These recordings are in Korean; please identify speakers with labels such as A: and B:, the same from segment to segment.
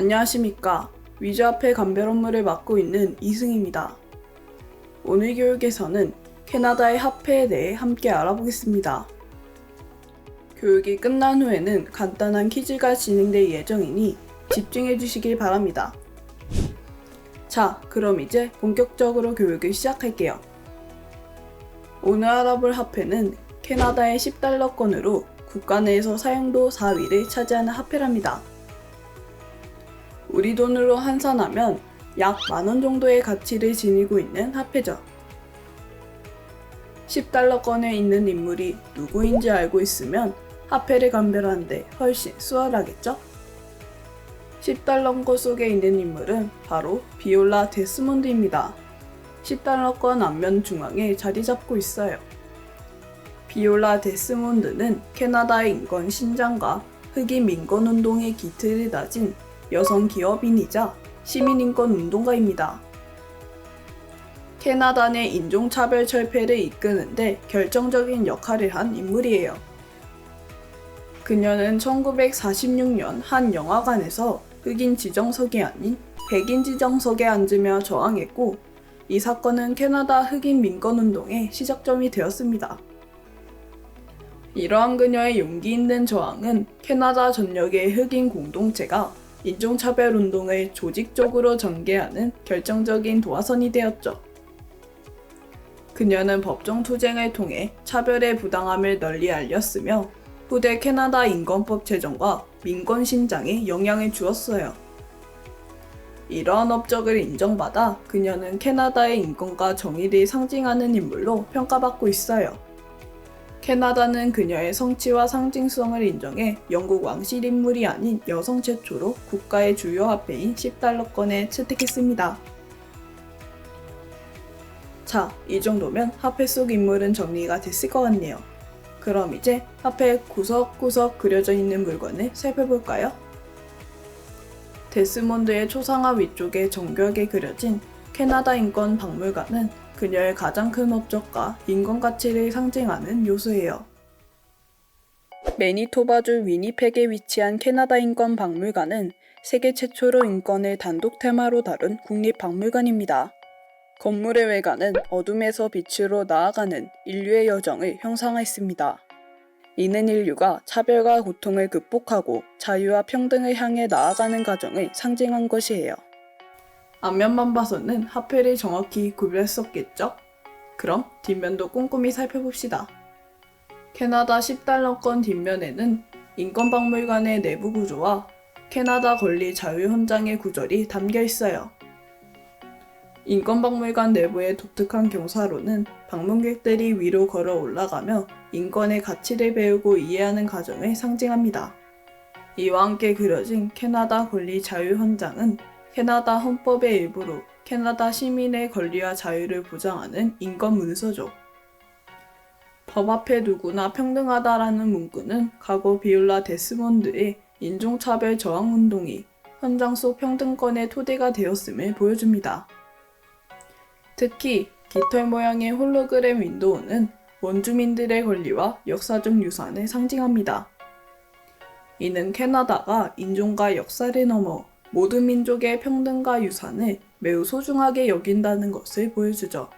A: 안녕하십니까. 위조화폐 감별 업무를 맡고 있는 이승입니다. 오늘 교육에서는 캐나다의 화폐에 대해 함께 알아보겠습니다. 교육이 끝난 후에는 간단한 퀴즈가 진행될 예정이니 집중해 주시길 바랍니다. 자, 그럼 이제 본격적으로 교육을 시작할게요. 오늘 알아볼 화폐는 캐나다의 10달러권으로 국가 내에서 사용도 4위를 차지하는 화폐랍니다. 우리 돈으로 환산하면 약 만원 정도의 가치를 지니고 있는 화폐죠. 10달러권에 있는 인물이 누구인지 알고 있으면 화폐를 감별하는데 훨씬 수월하겠죠? 10달러권 속에 있는 인물은 바로 비올라 데스몬드입니다. 10달러권 앞면 중앙에 자리 잡고 있어요. 비올라 데스몬드는 캐나다의 인권 신장과 흑인 민권운동의 기틀을 다진 여성 기업인이자 시민인권 운동가입니다. 캐나다 내 인종차별 철폐를 이끄는데 결정적인 역할을 한 인물이에요. 그녀는 1946년 한 영화관에서 흑인 지정석이 아닌 백인 지정석에 앉으며 저항했고, 이 사건은 캐나다 흑인 민권운동의 시작점이 되었습니다. 이러한 그녀의 용기 있는 저항은 캐나다 전역의 흑인 공동체가 인종차별 운동을 조직적으로 전개하는 결정적인 도화선이 되었죠. 그녀는 법정 투쟁을 통해 차별의 부당함을 널리 알렸으며 후대 캐나다 인권법 제정과 민권 신장에 영향을 주었어요. 이러한 업적을 인정받아 그녀는 캐나다의 인권과 정의를 상징하는 인물로 평가받고 있어요. 캐나다는 그녀의 성취와 상징성을 인정해 영국 왕실 인물이 아닌 여성 최초로 국가의 주요 화폐인 10달러권에 채택했습니다. 자, 이 정도면 화폐 속 인물은 정리가 됐을 것 같네요. 그럼 이제 화폐 구석구석 그려져 있는 물건을 살펴볼까요? 데스몬드의 초상화 위쪽에 정교하게 그려진 캐나다 인권 박물관은 그녀의 가장 큰 업적과 인권 가치를 상징하는 요소예요. 매니토바주 위니펙에 위치한 캐나다 인권 박물관은 세계 최초로 인권을 단독 테마로 다룬 국립박물관입니다. 건물의 외관은 어둠에서 빛으로 나아가는 인류의 여정을 형상화했습니다. 이는 인류가 차별과 고통을 극복하고 자유와 평등을 향해 나아가는 과정을 상징한 것이에요. 앞면만 봐서는 화폐를 정확히 구별했었겠죠? 그럼 뒷면도 꼼꼼히 살펴봅시다. 캐나다 10달러권 뒷면에는 인권박물관의 내부 구조와 캐나다 권리 자유 헌장의 구절이 담겨 있어요. 인권박물관 내부의 독특한 경사로는 방문객들이 위로 걸어 올라가며 인권의 가치를 배우고 이해하는 과정을 상징합니다. 이와 함께 그려진 캐나다 권리 자유 헌장은 캐나다 헌법의 일부로 캐나다 시민의 권리와 자유를 보장하는 인권 문서죠. 법 앞에 누구나 평등하다라는 문구는 과거 비올라 데스몬드의 인종차별 저항 운동이 헌장 속 평등권의 토대가 되었음을 보여줍니다. 특히 깃털 모양의 홀로그램 윈도우는 원주민들의 권리와 역사적 유산을 상징합니다. 이는 캐나다가 인종과 역사를 넘어 모든 민족의 평등과 유산을 매우 소중하게 여긴다는 것을 보여주죠.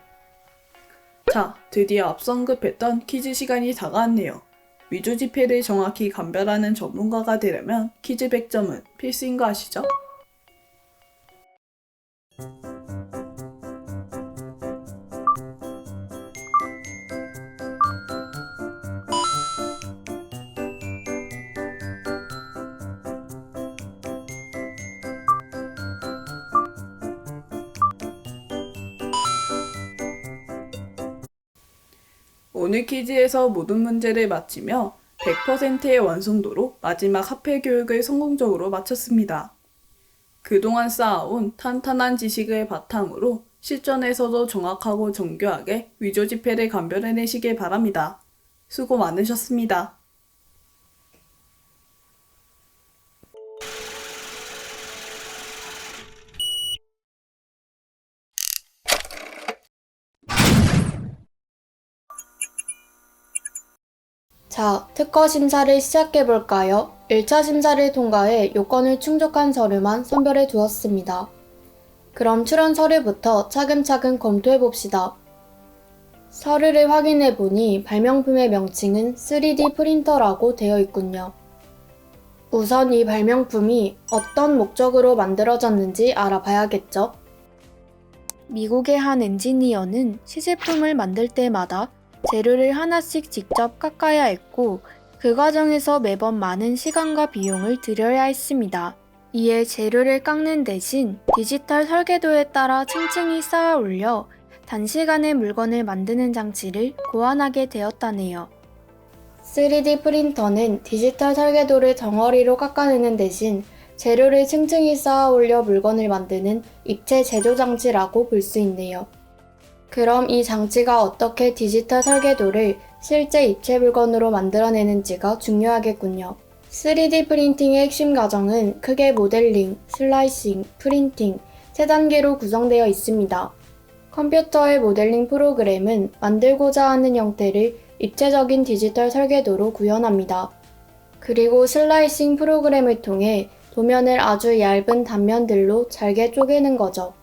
A: 자, 드디어 앞서 언급했던 퀴즈 시간이 다가왔네요. 위조 지폐를 정확히 감별하는 전문가가 되려면 퀴즈 100점은 필수인 거 아시죠? 오늘 퀴즈에서 모든 문제를 마치며 100%의 완성도로 마지막 화폐 교육을 성공적으로 마쳤습니다. 그동안 쌓아온 탄탄한 지식을 바탕으로 실전에서도 정확하고 정교하게 위조 지폐를 감별해내시길 바랍니다. 수고 많으셨습니다.
B: 자, 특허 심사를 시작해볼까요? 1차 심사를 통과해 요건을 충족한 서류만 선별해 두었습니다. 그럼 출원 서류부터 차근차근 검토해 봅시다. 서류를 확인해 보니 발명품의 명칭은 3D 프린터라고 되어 있군요. 우선 이 발명품이 어떤 목적으로 만들어졌는지 알아봐야겠죠. 미국의 한 엔지니어는 시제품을 만들 때마다 재료를 하나씩 직접 깎아야 했고 그 과정에서 매번 많은 시간과 비용을 들여야 했습니다. 이에 재료를 깎는 대신 디지털 설계도에 따라 층층이 쌓아 올려 단시간에 물건을 만드는 장치를 고안하게 되었다네요. 3D 프린터는 디지털 설계도를 덩어리로 깎아내는 대신 재료를 층층이 쌓아 올려 물건을 만드는 입체 제조 장치라고 볼 수 있네요. 그럼 이 장치가 어떻게 디지털 설계도를 실제 입체 물건으로 만들어내는지가 중요하겠군요. 3D 프린팅의 핵심 과정은 크게 모델링, 슬라이싱, 프린팅, 3단계로 구성되어 있습니다. 컴퓨터의 모델링 프로그램은 만들고자 하는 형태를 입체적인 디지털 설계도로 구현합니다. 그리고 슬라이싱 프로그램을 통해 도면을 아주 얇은 단면들로 잘게 쪼개는 거죠.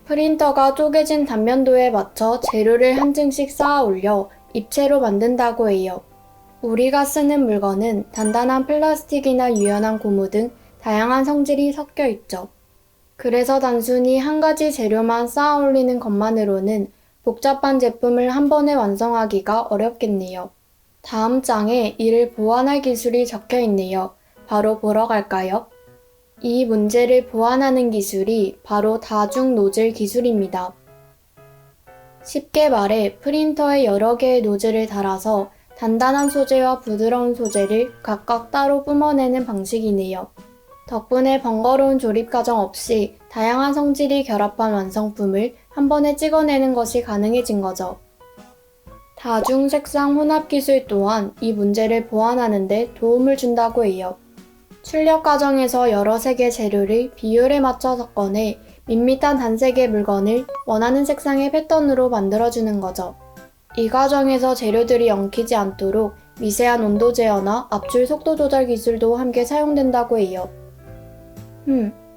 B: 프린터가 쪼개진 단면도에 맞춰 재료를 한 층씩 쌓아 올려 입체로 만든다고 해요. 우리가 쓰는 물건은 단단한 플라스틱이나 유연한 고무 등 다양한 성질이 섞여 있죠. 그래서 단순히 한 가지 재료만 쌓아 올리는 것만으로는 복잡한 제품을 한 번에 완성하기가 어렵겠네요. 다음 장에 이를 보완할 기술이 적혀 있네요. 바로 보러 갈까요? 이 문제를 보완하는 기술이 바로 다중 노즐 기술입니다. 쉽게 말해 프린터에 여러 개의 노즐을 달아서 단단한 소재와 부드러운 소재를 각각 따로 뿜어내는 방식이네요. 덕분에 번거로운 조립 과정 없이 다양한 성질이 결합한 완성품을 한 번에 찍어내는 것이 가능해진 거죠. 다중 색상 혼합 기술 또한 이 문제를 보완하는 데 도움을 준다고 해요. 출력 과정에서 여러 색의 재료를 비율에 맞춰 섞어내 밋밋한 단색의 물건을 원하는 색상의 패턴으로 만들어주는 거죠. 이 과정에서 재료들이 엉키지 않도록 미세한 온도 제어나 압출 속도 조절 기술도 함께 사용된다고 해요.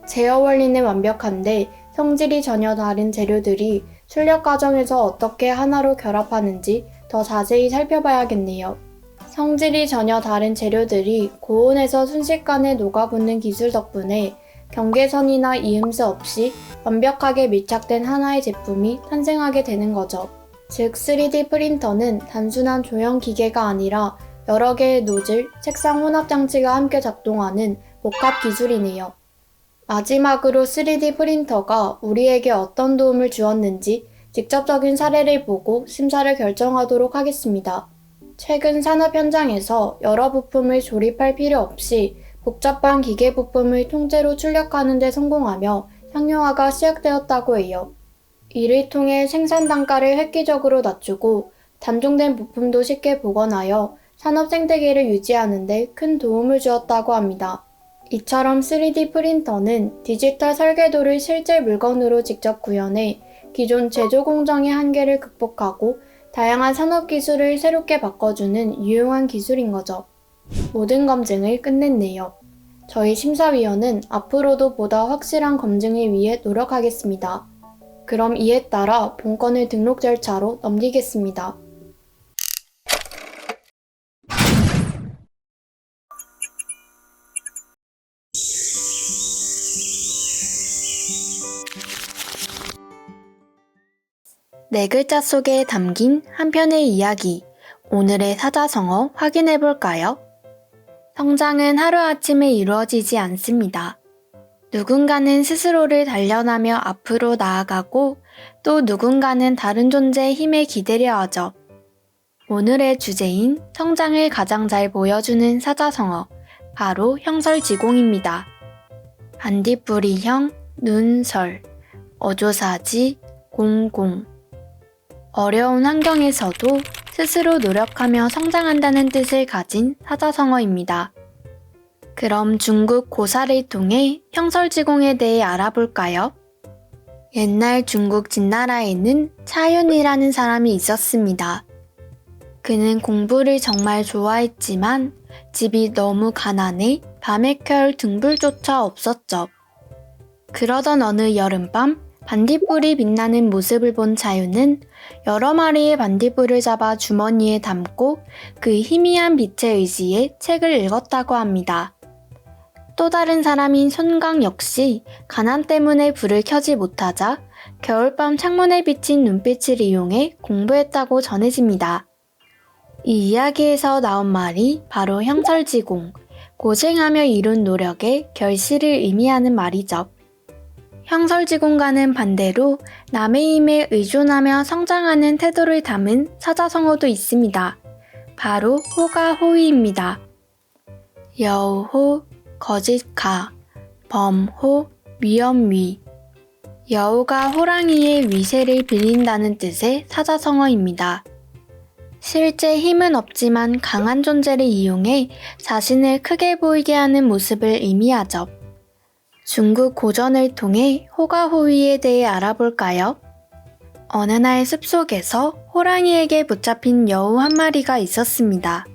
B: 제어 원리는 완벽한데 성질이 전혀 다른 재료들이 출력 과정에서 어떻게 하나로 결합하는지 더 자세히 살펴봐야겠네요. 성질이 전혀 다른 재료들이 고온에서 순식간에 녹아붙는 기술 덕분에 경계선이나 이음새 없이 완벽하게 밀착된 하나의 제품이 탄생하게 되는 거죠. 즉 3D 프린터는 단순한 조형 기계가 아니라 여러 개의 노즐, 색상 혼합 장치가 함께 작동하는 복합 기술이네요. 마지막으로 3D 프린터가 우리에게 어떤 도움을 주었는지 직접적인 사례를 보고 심사를 결정하도록 하겠습니다. 최근 산업 현장에서 여러 부품을 조립할 필요 없이 복잡한 기계 부품을 통째로 출력하는 데 성공하며 상용화가 시작되었다고 해요. 이를 통해 생산 단가를 획기적으로 낮추고 단종된 부품도 쉽게 복원하여 산업 생태계를 유지하는 데 큰 도움을 주었다고 합니다. 이처럼 3D 프린터는 디지털 설계도를 실제 물건으로 직접 구현해 기존 제조 공정의 한계를 극복하고 다양한 산업 기술을 새롭게 바꿔주는 유용한 기술인 거죠. 모든 검증을 끝냈네요. 저희 심사위원은 앞으로도 보다 확실한 검증을 위해 노력하겠습니다. 그럼 이에 따라 본건을 등록 절차로 넘기겠습니다. 네 글자 속에 담긴 한 편의 이야기, 오늘의 사자성어 확인해 볼까요? 성장은 하루아침에 이루어지지 않습니다. 누군가는 스스로를 단련하며 앞으로 나아가고 또 누군가는 다른 존재의 힘에 기대려 하죠. 오늘의 주제인 성장을 가장 잘 보여주는 사자성어, 바로 형설지공입니다. 반딧불이형, 눈설, 어조사지, 공공. 어려운 환경에서도 스스로 노력하며 성장한다는 뜻을 가진 사자성어입니다. 그럼 중국 고사를 통해 형설지공에 대해 알아볼까요? 옛날 중국 진나라에는 차윤이라는 사람이 있었습니다. 그는 공부를 정말 좋아했지만 집이 너무 가난해 밤에 켤 등불조차 없었죠. 그러던 어느 여름밤 반딧불이 빛나는 모습을 본 자유는 여러 마리의 반딧불을 잡아 주머니에 담고 그 희미한 빛에 의지해 책을 읽었다고 합니다. 또 다른 사람인 손강 역시 가난 때문에 불을 켜지 못하자 겨울밤 창문에 비친 눈빛을 이용해 공부했다고 전해집니다. 이 이야기에서 나온 말이 바로 형설지공, 고생하며 이룬 노력의 결실을 의미하는 말이죠. 형설지공과는 반대로 남의 힘에 의존하며 성장하는 태도를 담은 사자성어도 있습니다. 바로 호가호위입니다. 여우호, 거짓가, 범호, 위엄위. 여우가 호랑이의 위세를 빌린다는 뜻의 사자성어입니다. 실제 힘은 없지만 강한 존재를 이용해 자신을 크게 보이게 하는 모습을 의미하죠. 중국 고전을 통해 호가호위에 대해 알아볼까요? 어느 날 숲속에서 호랑이에게 붙잡힌 여우 한 마리가 있었습니다.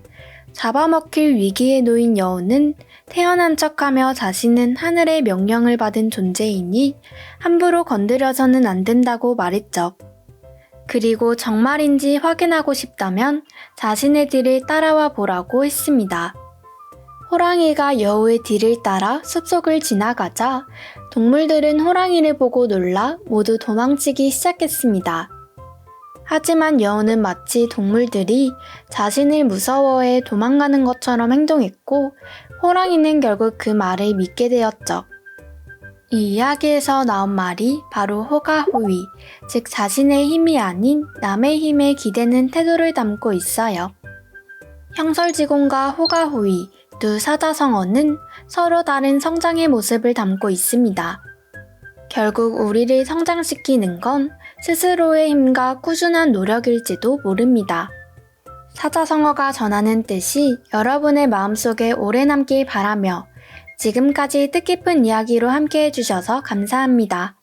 B: 잡아먹힐 위기에 놓인 여우는 태어난 척하며 자신은 하늘의 명령을 받은 존재이니 함부로 건드려서는 안 된다고 말했죠. 그리고 정말인지 확인하고 싶다면 자신의 뒤를 따라와 보라고 했습니다. 호랑이가 여우의 뒤를 따라 숲속을 지나가자 동물들은 호랑이를 보고 놀라 모두 도망치기 시작했습니다. 하지만 여우는 마치 동물들이 자신을 무서워해 도망가는 것처럼 행동했고 호랑이는 결국 그 말을 믿게 되었죠. 이 이야기에서 나온 말이 바로 호가호위, 즉 자신의 힘이 아닌 남의 힘에 기대는 태도를 담고 있어요. 형설지공과 호가호위 두 사자성어는 서로 다른 성장의 모습을 담고 있습니다. 결국 우리를 성장시키는 건 스스로의 힘과 꾸준한 노력일지도 모릅니다. 사자성어가 전하는 뜻이 여러분의 마음속에 오래 남길 바라며 지금까지 뜻깊은 이야기로 함께 해주셔서 감사합니다.